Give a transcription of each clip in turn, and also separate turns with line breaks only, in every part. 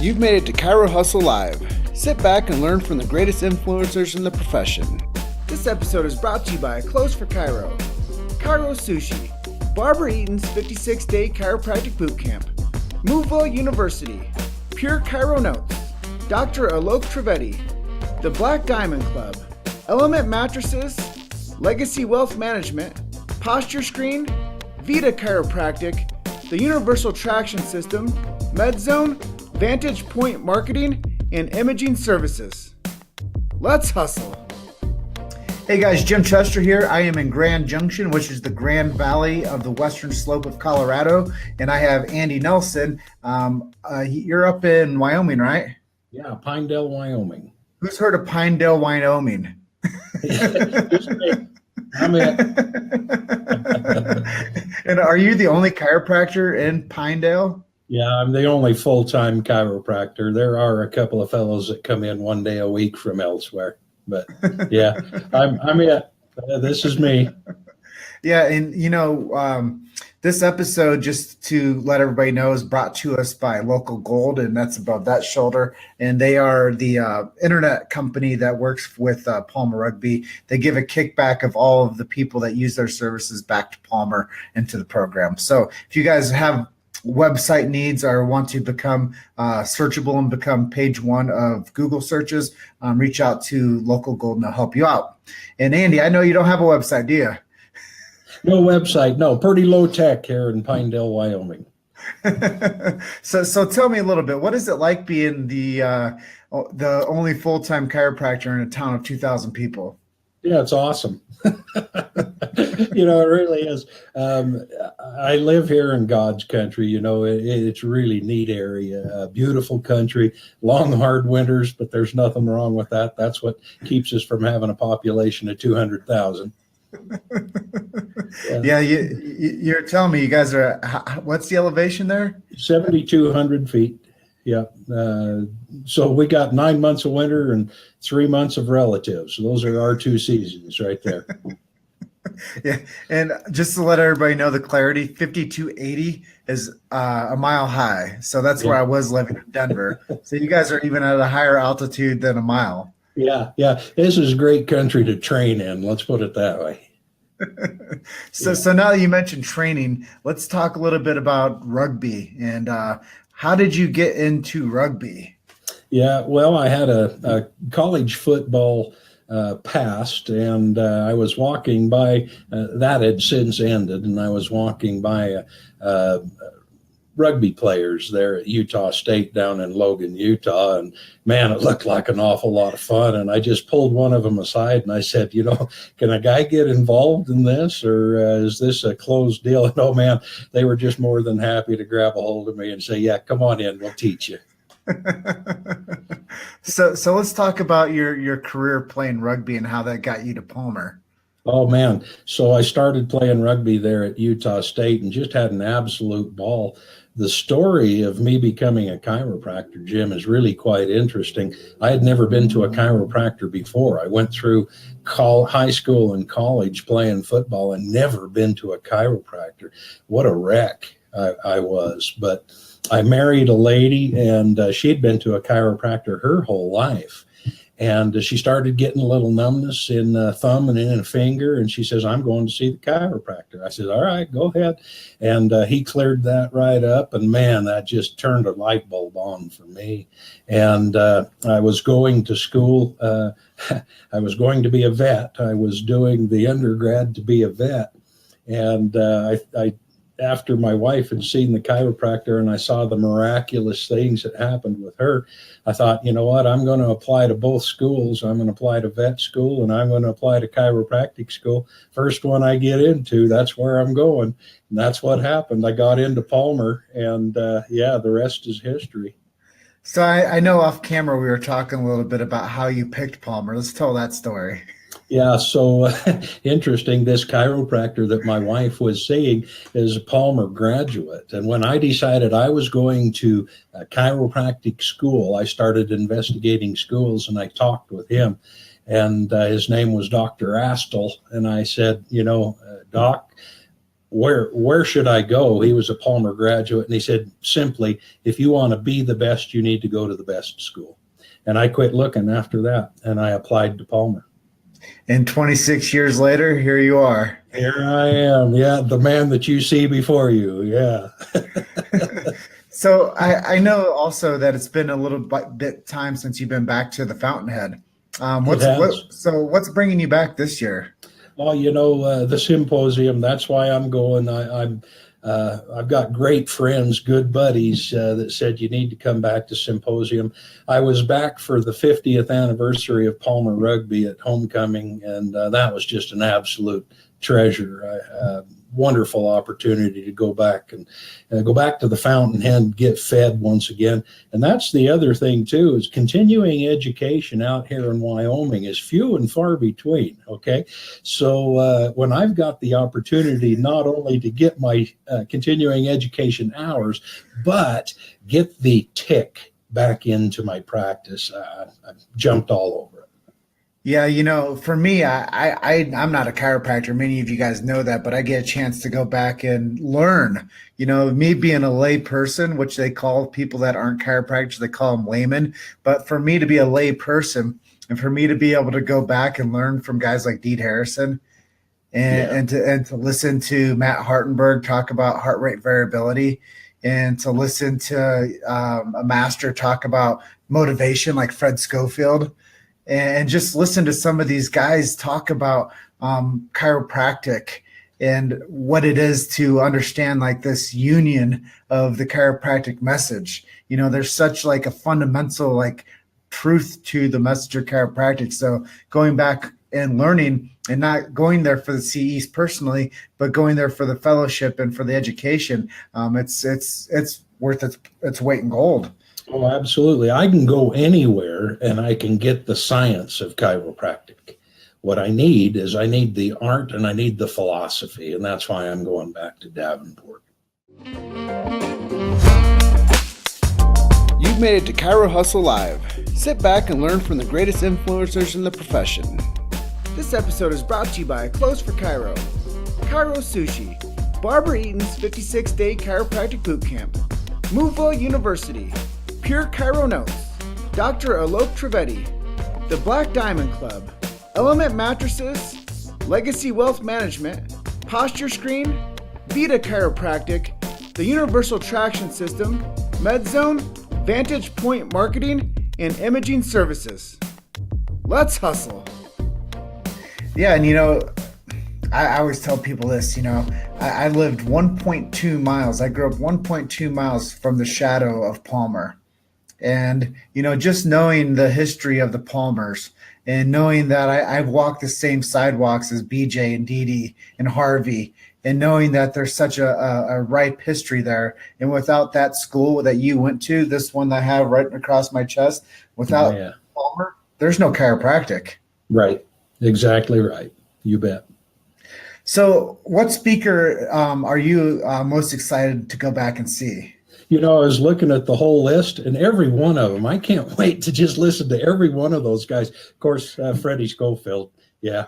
You've made it to Chiro Hustle Live. Sit back and learn from the greatest influencers in the profession. This episode is brought to you by Clothes for Chiro, Chiro Sushi, Barbara Eaton's 56-day chiropractic bootcamp, Moveville University, Pure Chiro Notes, Dr. Alok Trivedi, the Black Diamond Club, Element Mattresses, Legacy Wealth Management, Posture Screen, Vita Chiropractic, the Universal Traction System, MedZone, Vantage Point Marketing, and Imaging Services. Let's hustle.
Hey guys, Jim Chester here. I am in Grand Junction, which is the Grand Valley of the western slope of Colorado, and I have Andy Nelson. You're up in Wyoming, right?
Yeah, Pinedale, Wyoming.
Who's heard of Pinedale, Wyoming?
I'm it.
And are you the only chiropractor in Pinedale?
Yeah, I'm the only full-time chiropractor. There are a couple of fellows that come in one day a week from elsewhere, but yeah, I'm it. This is me.
Yeah, and this episode, just to let everybody know, is brought to us by Local Gold, and that's above that shoulder. And they are the internet company that works with Palmer Rugby. They give a kickback of all of the people that use their services back to Palmer into the program. So if you guys have website needs or want to become searchable and become page one of Google searches, reach out to Local Gold and they'll help you out. And Andy, I know you don't have a website, do you?
No website, no. Pretty low tech here in Pinedale, Wyoming.
So tell me a little bit. What is it like being the only full-time chiropractor in a town of 2,000 people?
Yeah, it's awesome. It really is. I live here in God's country. It's a really neat area, beautiful country, long, hard winters, but there's nothing wrong with that. That's what keeps us from having a population of 200,000.
Yeah, you're telling me you guys are, what's the elevation there?
7,200 feet. Yeah. So we got 9 months of winter and 3 months of relatives. Those are our two seasons right there.
Yeah. And just to let everybody know the clarity, 5,280 is a mile high. So that's where I was living in Denver. So you guys are even at a higher altitude than a mile.
Yeah. This is great country to train in. Let's put it that way.
So now that you mentioned training, let's talk a little bit about rugby. And how did you get into rugby?
Yeah, well, I had a college football past, and I was walking by, that had since ended, and I was walking by rugby players there at Utah State down in Logan, Utah. And man, it looked like an awful lot of fun. And I just pulled one of them aside and I said, can a guy get involved in this, or is this a closed deal? And oh man, they were just more than happy to grab a hold of me and say, yeah, come on in, we'll teach you.
So let's talk about your career playing rugby and how that got you to Palmer.
Oh man. So I started playing rugby there at Utah State and just had an absolute ball. The story of me becoming a chiropractor, Jim, is really quite interesting. I had never been to a chiropractor before. I went through high school and college playing football and never been to a chiropractor. What a wreck I was. But I married a lady and she'd been to a chiropractor her whole life. And she started getting a little numbness in a thumb and in a finger. And she says, I'm going to see the chiropractor. I said, all right, go ahead. And he cleared that right up. And man, that just turned a light bulb on for me. And I was going to school. I was going to be a vet. I was doing the undergrad to be a vet. And I after my wife had seen the chiropractor and I saw the miraculous things that happened with her, I thought, you know what, I'm going to apply to both schools. I'm going to apply to vet school and I'm going to apply to chiropractic school. First one I get into, that's where I'm going. And that's what happened. I got into Palmer and the rest is history.
So I know off camera we were talking a little bit about how you picked Palmer. Let's tell that story.
Yeah, so interesting. This chiropractor that my wife was seeing is a Palmer graduate. And when I decided I was going to a chiropractic school, I started investigating schools and I talked with him. And his name was Dr. Astle. And I said, Doc, where should I go? He was a Palmer graduate, and he said simply, if you want to be the best, you need to go to the best school. And I quit looking after that, and I applied to Palmer.
And 26 years later, here you are.
Here I am. Yeah, the man that you see before you. Yeah.
So I know also that it's been a little bit time since you've been back to the Fountainhead. What's bringing you back this year?
Well, the symposium. That's why I'm going. I've got great friends, good buddies that said you need to come back to symposium. I was back for the 50th anniversary of Palmer Rugby at homecoming, and that was just an absolute treasure. Wonderful opportunity to go back and go back to the Fountainhead, get fed once again. And that's the other thing too, is continuing education out here in Wyoming is few and far between. Okay. So when I've got the opportunity not only to get my continuing education hours, but get the tick back into my practice, I've jumped all over it.
Yeah, for me, I'm not a chiropractor. Many of you guys know that, but I get a chance to go back and learn. Me being a lay person, which they call people that aren't chiropractors, they call them laymen. But for me to be a lay person and for me to be able to go back and learn from guys like Deed Harrison and to listen to Matt Hartenberg talk about heart rate variability and to listen to a master talk about motivation like Fred Schofield, and just listen to some of these guys talk about chiropractic and what it is to understand like this union of the chiropractic message. There's such like a fundamental like truth to the message of chiropractic. So going back and learning and not going there for the CEs personally, but going there for the fellowship and for the education, it's worth its weight in gold.
Oh, absolutely. I can go anywhere and I can get the science of chiropractic. What I need the art and I need the philosophy. And that's why I'm going back to Davenport.
You've made it to Chiro Hustle Live. Sit back and learn from the greatest influencers in the profession. This episode is brought to you by Clothes for Chiro, Chiro Sushi, Barbara Eaton's 56-day chiropractic boot camp, Moveville University, Pure Chiro Notes, Dr. Alok Trivedi, The Black Diamond Club, Element Mattresses, Legacy Wealth Management, Posture Screen, Vita Chiropractic, the Universal Traction System, MedZone, Vantage Point Marketing, and Imaging Services. Let's hustle.
Yeah, and I always tell people this, I lived 1.2 miles. I grew up 1.2 miles from the shadow of Palmer. And, just knowing the history of the Palmers and knowing that I've walked the same sidewalks as BJ and Dee Dee and Harvey, and knowing that there's such a ripe history there. And without that school that you went to, this one that I have right across my chest, without Palmer, there's no chiropractic.
Right. Exactly right. You bet.
So what speaker are you most excited to go back and see?
I was looking at the whole list and every one of them. I can't wait to just listen to every one of those guys. Of course, Freddie Schofield. Yeah.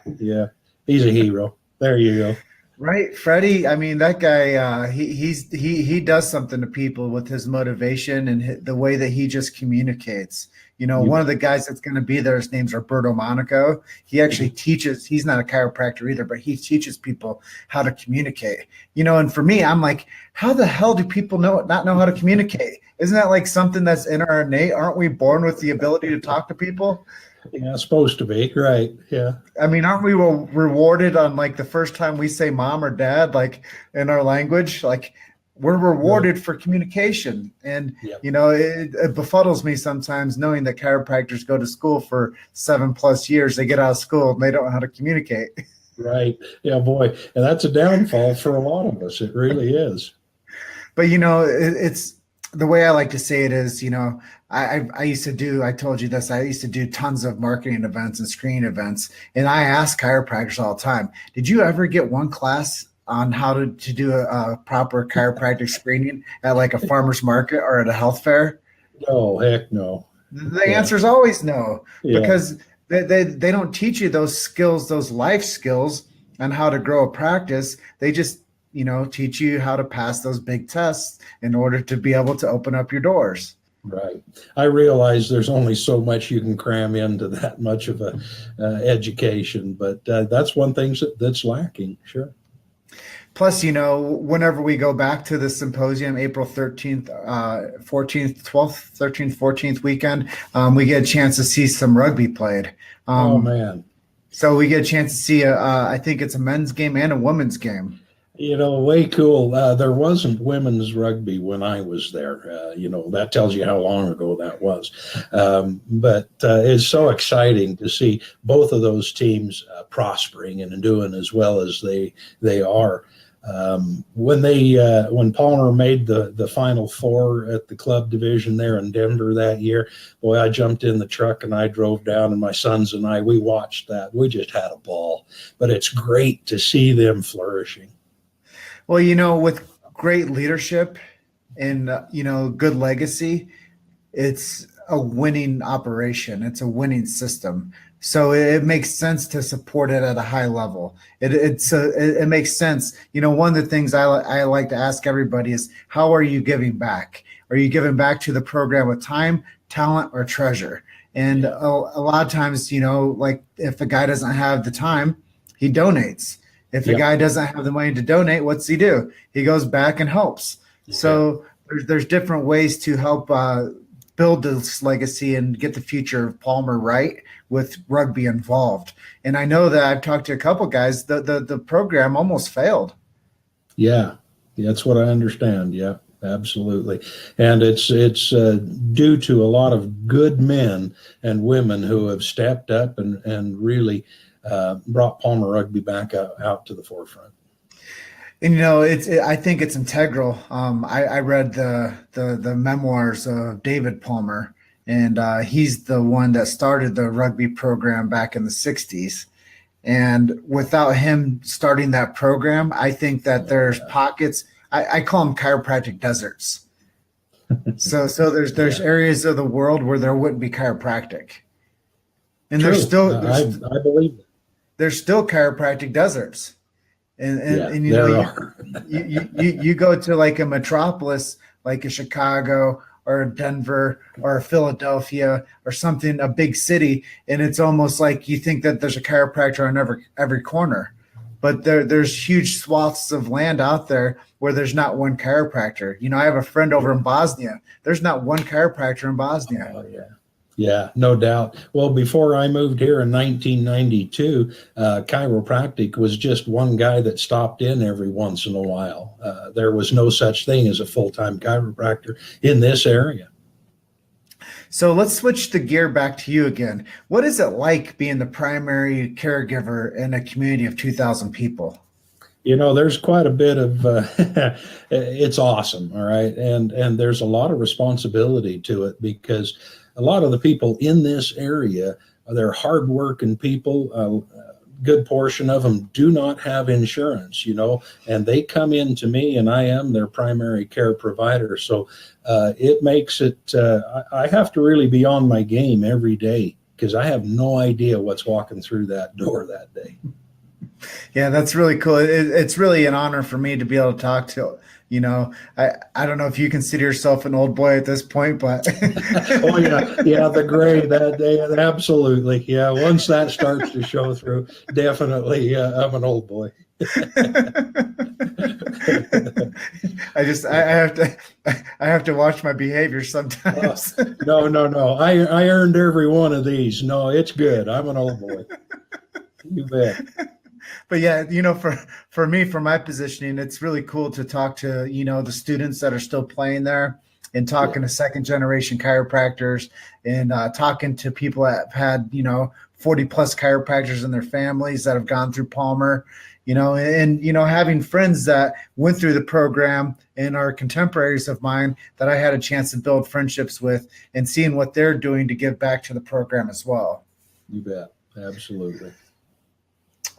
He's a hero. There you go.
Right. Freddie, I mean, that guy, he does something to people with his motivation and the way that he just communicates. One of the guys that's going to be there, his name's Roberto Monaco. He actually teaches, he's not a chiropractor either, but he teaches people how to communicate. And for me, I'm like, how the hell do people not know how to communicate? Isn't that like something that's in our innate? Aren't we born with the ability to talk to people?
Yeah, it's supposed to be. Right. Yeah. I
mean, aren't we rewarded on like the first time we say mom or dad, like in our language, like we're rewarded for communication. And, it befuddles me sometimes knowing that chiropractors go to school for 7+ years. They get out of school and they don't know how to communicate.
Right. Yeah, boy. And that's a downfall for a lot of us. It really is.
But, it's the way I like to say it is, I used to do, I told you this, I used to do tons of marketing events and screening events. And I ask chiropractors all the time, did you ever get one class on how to do a proper chiropractic screening at like a farmer's market or at a health fair?
No, heck no.
The answer is always no, because they don't teach you those skills, those life skills on how to grow a practice. They just, teach you how to pass those big tests in order to be able to open up your doors.
Right. I realize there's only so much you can cram into that much of a education, but that's one thing that's lacking. Sure.
Plus, whenever we go back to the symposium, April 13th, 14th, 12th, 13th, 14th weekend, we get a chance to see some rugby played.
Oh, man.
So we get a chance to see, I think it's a men's game and a women's game.
Way cool. There wasn't women's rugby when I was there. That tells you how long ago that was. But it's so exciting to see both of those teams prospering and doing as well as they are. When Palmer made the Final Four at the club division there in Denver that year, boy, I jumped in the truck and I drove down, and my sons and we watched that. We just had a ball. But it's great to see them flourishing.
Well, with great leadership and, good legacy, it's a winning operation. It's a winning system. So it makes sense to support it at a high level. It makes sense. One of the things I like to ask everybody is, how are you giving back? Are you giving back to the program with time, talent, or treasure? And a lot of times, like if a guy doesn't have the time, he donates. If a guy doesn't have the money to donate, what's he do? He goes back and helps. So there's different ways to help build this legacy and get the future of Palmer right with rugby involved. And I know that I've talked to a couple guys, the program almost failed. Yeah,
that's what I understand. Yeah, absolutely. And it's due to a lot of good men and women who have stepped up and really brought Palmer rugby back out to the forefront.
And I think it's integral. I read the memoirs of David Palmer, and he's the one that started the rugby program back in the 60s. And without him starting that program, I think that there's pockets. I call them chiropractic deserts. So there's areas of the world where there wouldn't be chiropractic, and
True.
I
believe it.
There's still chiropractic deserts. And you go to like a metropolis, like a Chicago or a Denver or a Philadelphia or something, a big city, and it's almost like you think that there's a chiropractor on every corner. But there's huge swaths of land out there where there's not one chiropractor. I have a friend over in Bosnia. There's not one chiropractor in Bosnia.
Oh, yeah. Yeah, no doubt. Well, before I moved here in 1992, chiropractic was just one guy that stopped in every once in a while. There was no such thing as a full-time chiropractor in this area.
So let's switch the gear back to you again. What is it like being the primary caregiver in a community of 2,000 people?
There's quite a bit of, it's awesome, all right? And there's a lot of responsibility to it, because a lot of the people in this area, they're hardworking people. A good portion of them do not have insurance, and they come in to me, and I am their primary care provider. So it makes it, I have to really be on my game every day, because I have no idea what's walking through that door that day.
Yeah, that's really cool. It's really an honor for me to be able to talk to, I don't know if you consider yourself an old boy at this point, but
oh yeah, the gray that day, absolutely. Yeah, once that starts to show through, definitely, I'm an old boy.
I have to watch my behavior sometimes.
No. I earned every one of these. No, it's good. I'm an old boy. You bet.
But yeah, for me, for my positioning, it's really cool to talk to, the students that are still playing there, and talking to second generation chiropractors, and talking to people that have had, 40 plus chiropractors in their families that have gone through Palmer, and having friends that went through the program and are contemporaries of mine that I had a chance to build friendships with, and seeing what they're doing to give back to the program as well.
You bet. Absolutely.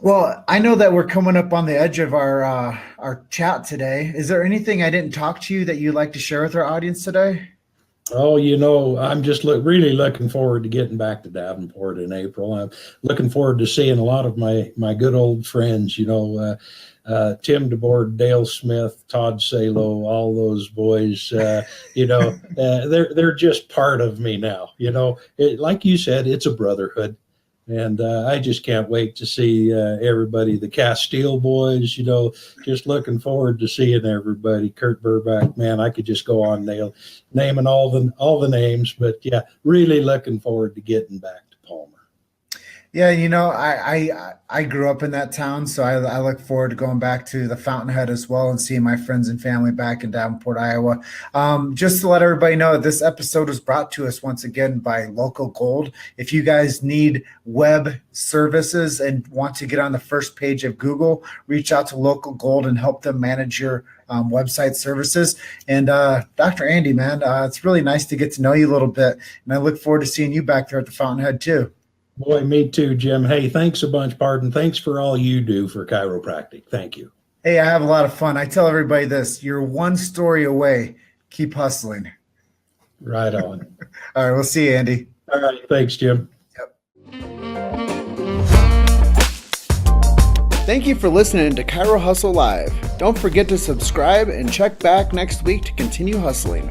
Well, I know that we're coming up on the edge of our chat today. Is there anything I didn't talk to you that you'd like to share with our audience today?
Oh, I'm just really looking forward to getting back to Davenport in April. I'm looking forward to seeing a lot of my good old friends. Tim DeBoer, Dale Smith, Todd Salo, all those boys, they're just part of me now. Like you said, it's a brotherhood. And I just can't wait to see everybody, the Castile boys, just looking forward to seeing everybody. Kurt Burback, man, I could just go on naming all the names, but yeah, really looking forward to getting back to Palmer.
Yeah, I grew up in that town, so I look forward to going back to the Fountainhead as well and seeing my friends and family back in Davenport, Iowa. Just to let everybody know, this episode was brought to us once again by Local Gold. If you guys need web services and want to get on the first page of Google, reach out to Local Gold and help them manage your website services. And Dr. Andy, man, it's really nice to get to know you a little bit, and I look forward to seeing you back there at the Fountainhead too.
Boy, me too, Jim. Hey, thanks a bunch, Pardon. Thanks for all you do for chiropractic. Thank you.
Hey, I have a lot of fun. I tell everybody this: you're one story away. Keep hustling.
Right on.
All right, we'll see you, Andy.
All right, thanks, Jim.
Thank you for listening to Chiro Hustle Live. Don't forget to subscribe and check back next week to continue hustling.